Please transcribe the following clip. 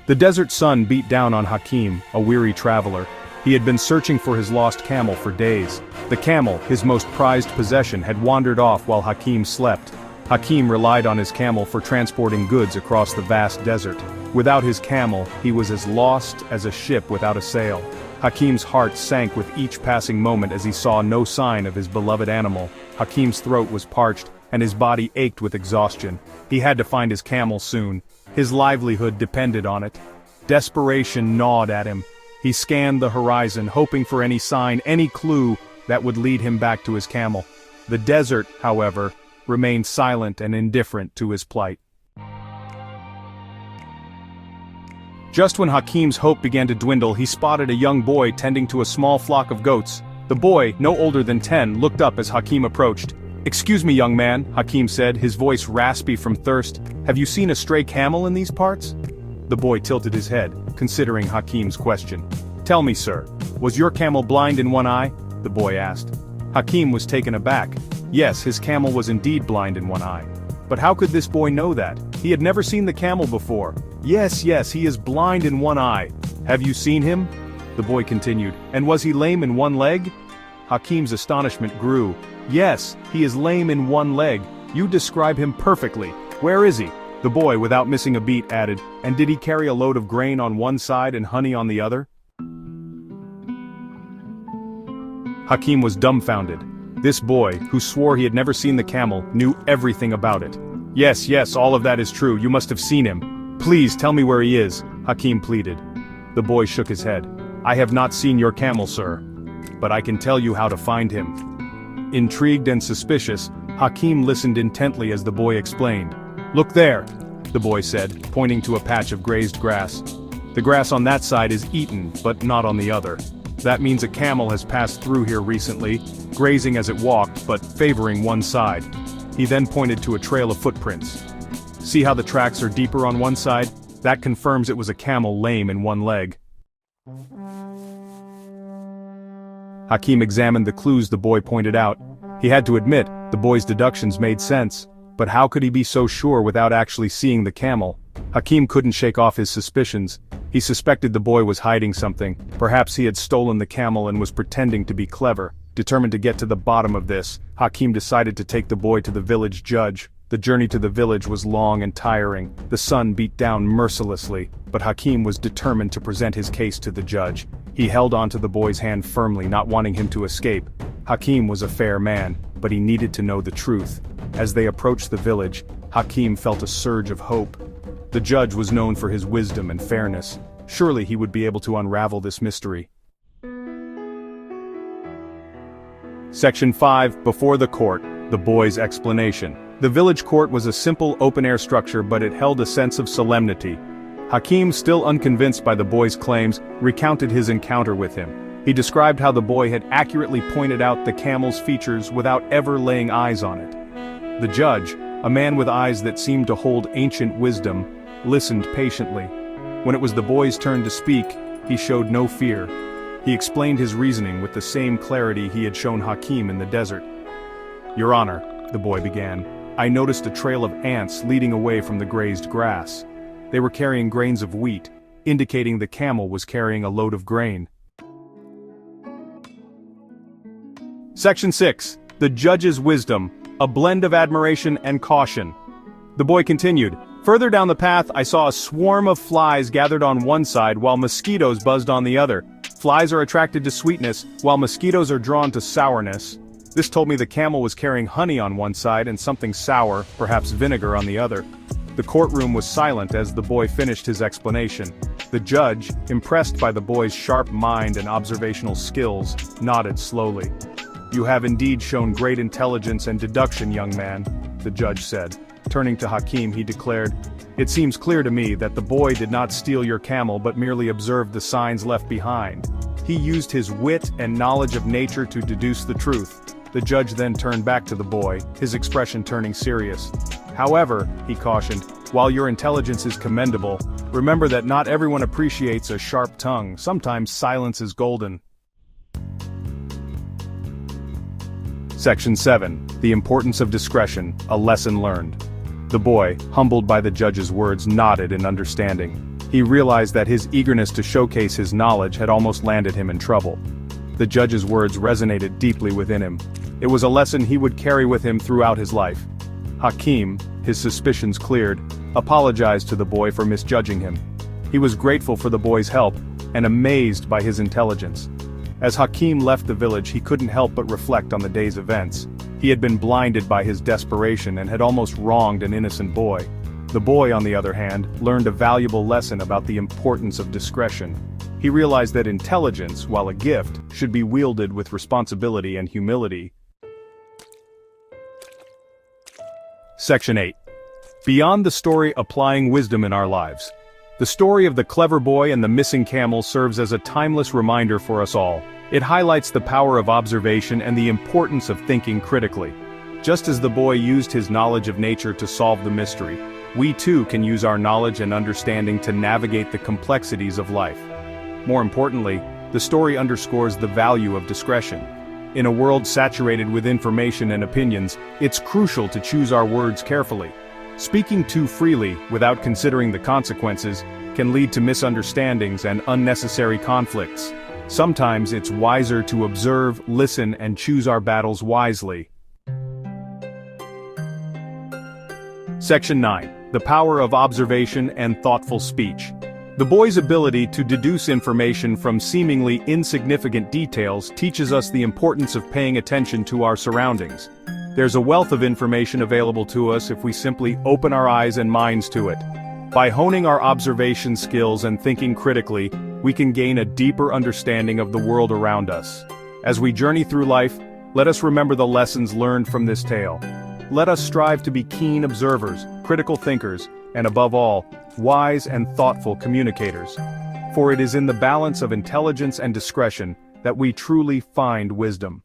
The desert sun beat down on Hakim, a weary traveler. He had been searching for his lost camel for days. The camel, his most prized possession, had wandered off while Hakim slept. Hakim relied on his camel for transporting goods across the vast desert. Without his camel, he was as lost as a ship without a sail. Hakim's heart sank with each passing moment as he saw no sign of his beloved animal. Hakim's throat was parched, and his body ached with exhaustion. He had to find his camel soon. His livelihood depended on it. Desperation gnawed at him. He scanned the horizon, hoping for any sign, any clue that would lead him back to his camel. The desert, however, remained silent and indifferent to his plight. Just when Hakim's hope began to dwindle, he spotted a young boy tending to a small flock of goats. The boy, no older than 10, looked up as Hakim approached. "Excuse me, young man," Hakim said, his voice raspy from thirst. "Have you seen a stray camel in these parts?" The boy tilted his head, considering Hakim's question. "Tell me, sir, was your camel blind in one eye?" the boy asked. Hakim was taken aback. Yes, his camel was indeed blind in one eye. But how could this boy know that? He had never seen the camel before. Yes, he is blind in one eye. "Have you seen him?" the boy continued. "And was he lame in one leg?" Hakim's astonishment grew. "Yes, he is lame in one leg. You describe him perfectly. Where is he?" The boy, without missing a beat, added, "And did he carry a load of grain on one side and honey on the other?" Hakim was dumbfounded. This boy, who swore he had never seen the camel, knew everything about it. Yes, all of that is true. You must have seen him. Please tell me where he is," Hakim pleaded. The boy shook his head. "I have not seen your camel, sir. But I can tell you how to find him." Intrigued and suspicious, Hakim listened intently as the boy explained. "Look there," the boy said, pointing to a patch of grazed grass. "The grass on that side is eaten, but not on the other. That means a camel has passed through here recently, grazing as it walked, but favoring one side." He then pointed to a trail of footprints. "See how the tracks are deeper on one side? That confirms it was a camel lame in one leg." Hakim examined the clues the boy pointed out. He had to admit, the boy's deductions made sense. But how could he be so sure without actually seeing the camel? Hakim couldn't shake off his suspicions. He suspected the boy was hiding something. Perhaps he had stolen the camel and was pretending to be clever. Determined to get to the bottom of this, Hakim decided to take the boy to the village judge. The journey to the village was long and tiring. The sun beat down mercilessly, but Hakim was determined to present his case to the judge. He held onto the boy's hand firmly, not wanting him to escape. Hakim was a fair man, but he needed to know the truth. As they approached the village, Hakim felt a surge of hope. The judge was known for his wisdom and fairness. Surely he would be able to unravel this mystery. Section 5, Before the Court, the boy's explanation. The village court was a simple open-air structure, but it held a sense of solemnity. Hakim, still unconvinced by the boy's claims, recounted his encounter with him. He described how the boy had accurately pointed out the camel's features without ever laying eyes on it. The judge, a man with eyes that seemed to hold ancient wisdom, listened patiently. When it was the boy's turn to speak, he showed no fear. He explained his reasoning with the same clarity he had shown Hakim in the desert. "Your Honor," the boy began, "I noticed a trail of ants leading away from the grazed grass. They were carrying grains of wheat, indicating the camel was carrying a load of grain." Section 6, The Judge's Wisdom, a blend of admiration and caution. The boy continued, "Further down the path I saw a swarm of flies gathered on one side while mosquitoes buzzed on the other. Flies are attracted to sweetness, while mosquitoes are drawn to sourness. This told me the camel was carrying honey on one side and something sour, perhaps vinegar, on the other." The courtroom was silent as the boy finished his explanation. The judge, impressed by the boy's sharp mind and observational skills, nodded slowly. "You have indeed shown great intelligence and deduction, young man," the judge said. Turning to Hakim, he declared, "It seems clear to me that the boy did not steal your camel but merely observed the signs left behind. He used his wit and knowledge of nature to deduce the truth." The judge then turned back to the boy, his expression turning serious. "However," he cautioned, "while your intelligence is commendable, remember that not everyone appreciates a sharp tongue. Sometimes silence is golden." Section 7, The Importance of Discretion, a Lesson Learned. The boy, humbled by the judge's words, nodded in understanding. He realized that his eagerness to showcase his knowledge had almost landed him in trouble. The judge's words resonated deeply within him. It was a lesson he would carry with him throughout his life. Hakim, his suspicions cleared, apologized to the boy for misjudging him. He was grateful for the boy's help, and amazed by his intelligence. As Hakim left the village, he couldn't help but reflect on the day's events. He had been blinded by his desperation and had almost wronged an innocent boy. The boy, on the other hand, learned a valuable lesson about the importance of discretion. He realized that intelligence, while a gift, should be wielded with responsibility and humility. Section 8. Beyond the story applying wisdom in our lives. The story of the clever boy and the missing camel serves as a timeless reminder for us all. It highlights the power of observation and the importance of thinking critically. Just as the boy used his knowledge of nature to solve the mystery, we too can use our knowledge and understanding to navigate the complexities of life. More importantly, the story underscores the value of discretion. In a world saturated with information and opinions, it's crucial to choose our words carefully. Speaking too freely, without considering the consequences, can lead to misunderstandings and unnecessary conflicts. Sometimes it's wiser to observe, listen, and choose our battles wisely. Section 9. The power of observation and thoughtful speech. The boy's ability to deduce information from seemingly insignificant details teaches us the importance of paying attention to our surroundings. There's a wealth of information available to us if we simply open our eyes and minds to it. By honing our observation skills and thinking critically, we can gain a deeper understanding of the world around us. As we journey through life, let us remember the lessons learned from this tale. Let us strive to be keen observers, critical thinkers, and above all, wise and thoughtful communicators. For it is in the balance of intelligence and discretion that we truly find wisdom.